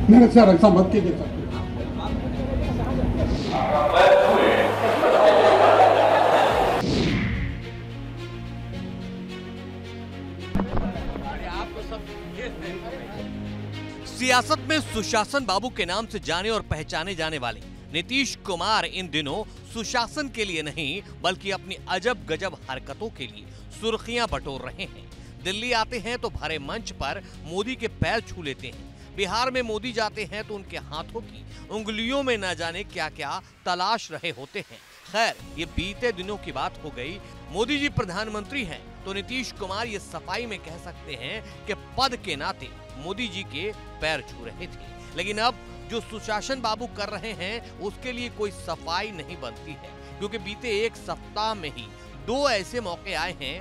मेरे से रक्षा मत कीजिए सर। सियासत में सुशासन बाबू के नाम से जाने और पहचाने जाने वाले नीतीश कुमार इन दिनों सुशासन के लिए नहीं बल्कि अपनी अजब गजब हरकतों के लिए सुर्खियां बटोर रहे हैं। दिल्ली आते हैं तो भरे मंच पर मोदी के पैर छू लेते हैं। बिहार में मोदी जाते हैं तो उनके हाथों की उंगलियों में न जाने क्या क्या तलाश रहे होते हैं। खैर, ये बीते दिनों की बात हो गई। मोदी जी प्रधानमंत्री हैं तो नीतीश कुमार ये सफाई में कह सकते हैं कि पद के नाते मोदी जी के पैर छू रहे थे। लेकिन अब जो सुशासन बाबू कर रहे हैं उसके लिए कोई सफाई नहीं बनती है, क्योंकि बीते एक सप्ताह में ही 2 ऐसे मौके आए हैं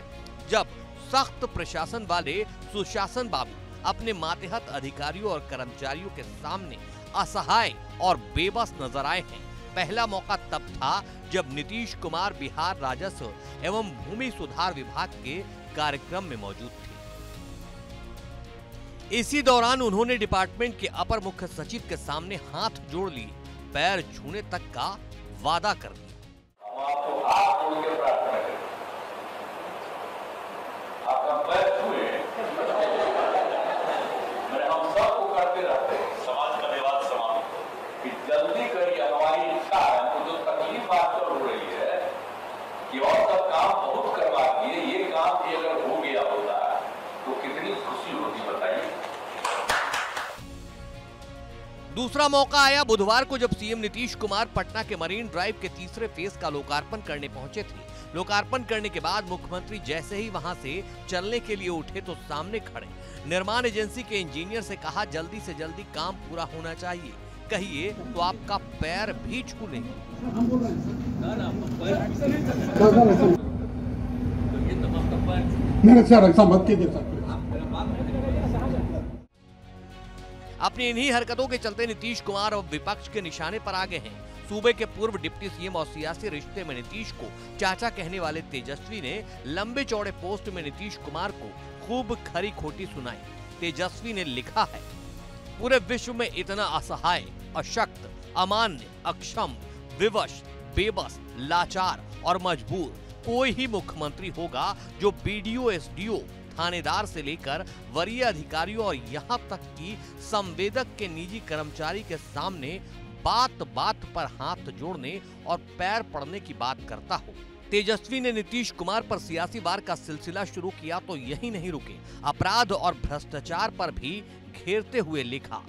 जब सख्त प्रशासन वाले सुशासन बाबू अपने मातहत अधिकारियों और कर्मचारियों के सामने असहाय और बेबस नजर आए हैं। पहला मौका तब था जब नीतीश कुमार बिहार राजस्व एवं भूमि सुधार विभाग के कार्यक्रम में मौजूद थे। इसी दौरान उन्होंने डिपार्टमेंट के अपर मुख्य सचिव के सामने हाथ जोड़ लिए, पैर छूने तक का वादा कर दिया। आपका पैर छुए, हम सबको करते रहते हैं। समाज का विवाद समाप्त कि जल्दी करिए, हमारी इच्छा है। हमको जो तकलीफ आजकल हो रही है कि और सब काम बहुत करवा दिए, ये काम भी अगर हो गया होता तो कितनी खुशी होती बताइए। दूसरा मौका आया बुधवार को जब सीएम नीतीश कुमार पटना के मरीन ड्राइव के तीसरे फेज का लोकार्पण करने पहुंचे थे। लोकार्पण करने के बाद मुख्यमंत्री जैसे ही वहां से चलने के लिए उठे तो सामने खड़े निर्माण एजेंसी के इंजीनियर से कहा, जल्दी से जल्दी काम पूरा होना चाहिए, कहिए तो आपका पैर भी छू लेंगे। मेरे से रक्षा मत कीजिए सर। अपनी इन्हीं हरकतों के चलते नीतीश कुमार अब विपक्ष के निशाने पर आ गए हैं। सूबे के पूर्व डिप्टी सीएम और सियासी रिश्ते में नीतीश को चाचा कहने वाले तेजस्वी ने लंबे चौड़े पोस्ट में नीतीश कुमार को खूब खरी खोटी सुनाई। तेजस्वी ने लिखा है, पूरे विश्व में इतना असहाय, अशक्त, अमान्य, अक्षम, विवश, बेबस, लाचार और मजबूर कोई ही मुख्यमंत्री होगा जो बीडीओ, एसडीओ, थानेदार से लेकर वरीय अधिकारियों और यहां तक कि संवेदक के निजी कर्मचारी के सामने बात बात पर हाथ जोड़ने और पैर पड़ने की बात करता हो। तेजस्वी ने नीतीश कुमार पर सियासी वार का सिलसिला शुरू किया तो यही नहीं रुके, अपराध और भ्रष्टाचार पर भी घेरते हुए लिखा,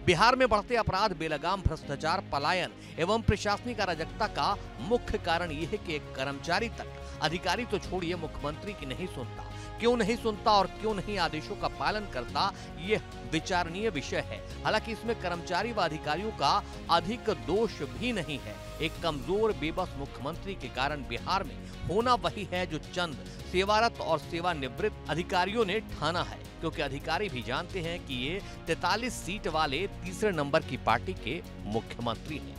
बिहार में बढ़ते अपराध, बेलगाम भ्रष्टाचार, पलायन एवं प्रशासनिक अराजकता का मुख्य कारण यह है कि एक कर्मचारी तक, अधिकारी तो छोड़िए, मुख्यमंत्री की नहीं सुनता। क्यों नहीं सुनता और क्यों नहीं आदेशों का पालन करता, ये विचारणीय विषय है। हालांकि इसमें कर्मचारी व अधिकारियों का अधिक दोष भी नहीं है। एक कमजोर बेबस मुख्यमंत्री के कारण बिहार में होना वही है जो चंद सेवारत और सेवानिवृत्त अधिकारियों ने ठाना है, क्योंकि अधिकारी भी जानते हैं कि ये 43 सीट वाले तीसरे नंबर की पार्टी के मुख्यमंत्री हैं।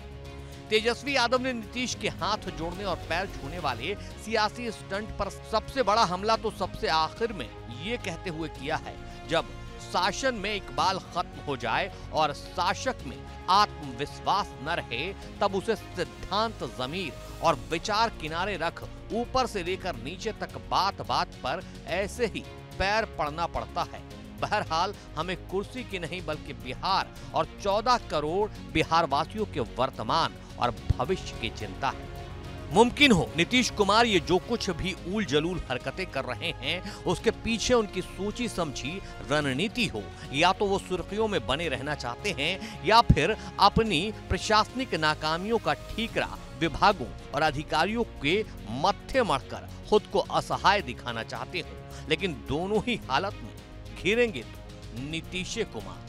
तेजस्वी यादव ने नीतीश के हाथ जोड़ने और पैर छूने वाले सियासी स्टंट पर सबसे बड़ा हमला तो सबसे आखिर में ये कहते हुए किया है, जब शासन में इकबाल खत्म हो जाए और शासक में आत्मविश्वास न रहे तब उसे सिद्धांत, ज़मीर और विचार किनारे रख ऊपर से लेकर नीचे तक बात बात पर ऐसे ही पैर पड़ना पड़ता है। बहरहाल हमें कुर्सी की नहीं बल्कि बिहार और 14 करोड़ बिहार वासियों के वर्तमान और भविष्य की चिंता है। मुमकिन हो नीतीश कुमार ये जो कुछ भी ऊल जलूल हरकतें कर रहे हैं उसके पीछे उनकी सोची समझी रणनीति हो, या तो वो सुर्खियों में बने रहना चाहते हैं या फिर अपनी प्रशासनिक नाकामियों का ठीकरा विभागों और अधिकारियों के मत्थे मढ़कर खुद को असहाय दिखाना चाहते हो। लेकिन दोनों ही हालत में घिरेंगे तो नीतीश कुमार।